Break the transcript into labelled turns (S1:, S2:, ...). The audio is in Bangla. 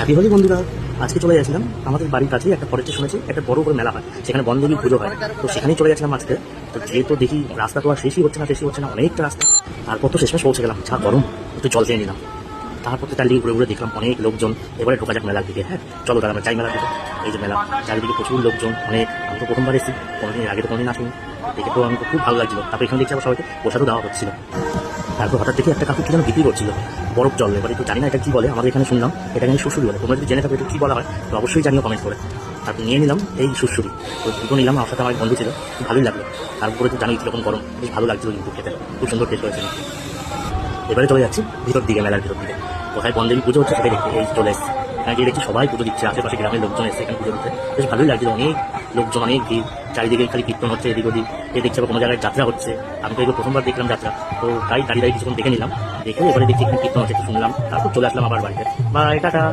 S1: হ্যাপি হোলি বন্ধুরা। আজকে চলে যাচ্ছিলাম আমাদের বাড়ির কাছেই একটা ফরেস্টে শুনেছি একটা বড় করে মেলা হয়, সেখানে বনদেবীর পুজো হয়। তো সেখানেই চলে যাচ্ছিলাম আজকে। তো যেহেতু দেখি রাস্তা তো আর শেষই হচ্ছে না অনেকটা রাস্তা। তারপর তো শেষমেশ পৌঁছে গেলাম, যা গরম, একটু জল চেয়ে নিলাম। তারপর তো চারিদিকে ঘুরে ঘুরে দেখলাম অনেক লোকজন। এবারে ঢোকা যাক মেলার দিকে। হ্যাঁ চলো দাঁড়া, আমরা যাই মেলার দিকে। এই যে মেলা, চারিদিকে প্রচুর লোকজন, অনেক। আমি তো প্রথমবার এসেছি, কোনোদিন আগে তো কোনোদিন আসিনি। দেখে তো আমি তো খুব ভালো লাগছিল। তারপর এখানে দেখছি আবার সবাইকে প্রসাদও দেওয়া হচ্ছিল। তারপর হঠাৎ দেখি একটা কাকু কি যেন বিক্রি করছিল বরফ জল। এবার একটু জানি না এটা কি বলে, আমাদের এখানে শুনলাম এটাকে আমি সুসুরি বলে। তোমরা যদি জেনে থাকো এটা কি বলা হয় তো অবশ্যই জানিও কমেন্ট করে। তারপর নিয়ে নিলাম এই সুসুরি। তো দুটো নিলাম, আমার সাথে আমার বন্ধু ছিল, খুব ভালোই লাগলো। তারপরে তো জানি কিরকম গরম, বেশ ভালো লাগছিল কিন্তু খেতে, খুব সুন্দর টেস্ট হয়েছে। এবারে চলে যাচ্ছি ভিতর দিকে, মেলার ভিতর দিকে। কোথায় বনদেবী পুজো হচ্ছে সেটাই দেখতে এই চলে এসেছি। এখানে গিয়ে দেখছি সবাই পুজো দিচ্ছে, আশেপাশে গ্রামের লোকজন এসেছে এখানে পুজো দিতে। বেশ ভালোই লাগছিল, অনেক লোকজন, অনেক ভিড়। চারিদিকে খালি কীর্তন হচ্ছে এদিক ওদিক। এ দেখছি আবার কোনো জায়গায় যাত্রা হচ্ছে। আমি তো এগুলো প্রথমবার দেখলাম যাত্রা। তো তাই দাঁড়িয়ে কিছুক্ষণ দেখে নিলাম। দেখে এবারে দেখছি এখানে কীর্তন হচ্ছে, একটু শুনলাম। তারপর চলে আসলাম আবার বাড়িতে। Bye, tata.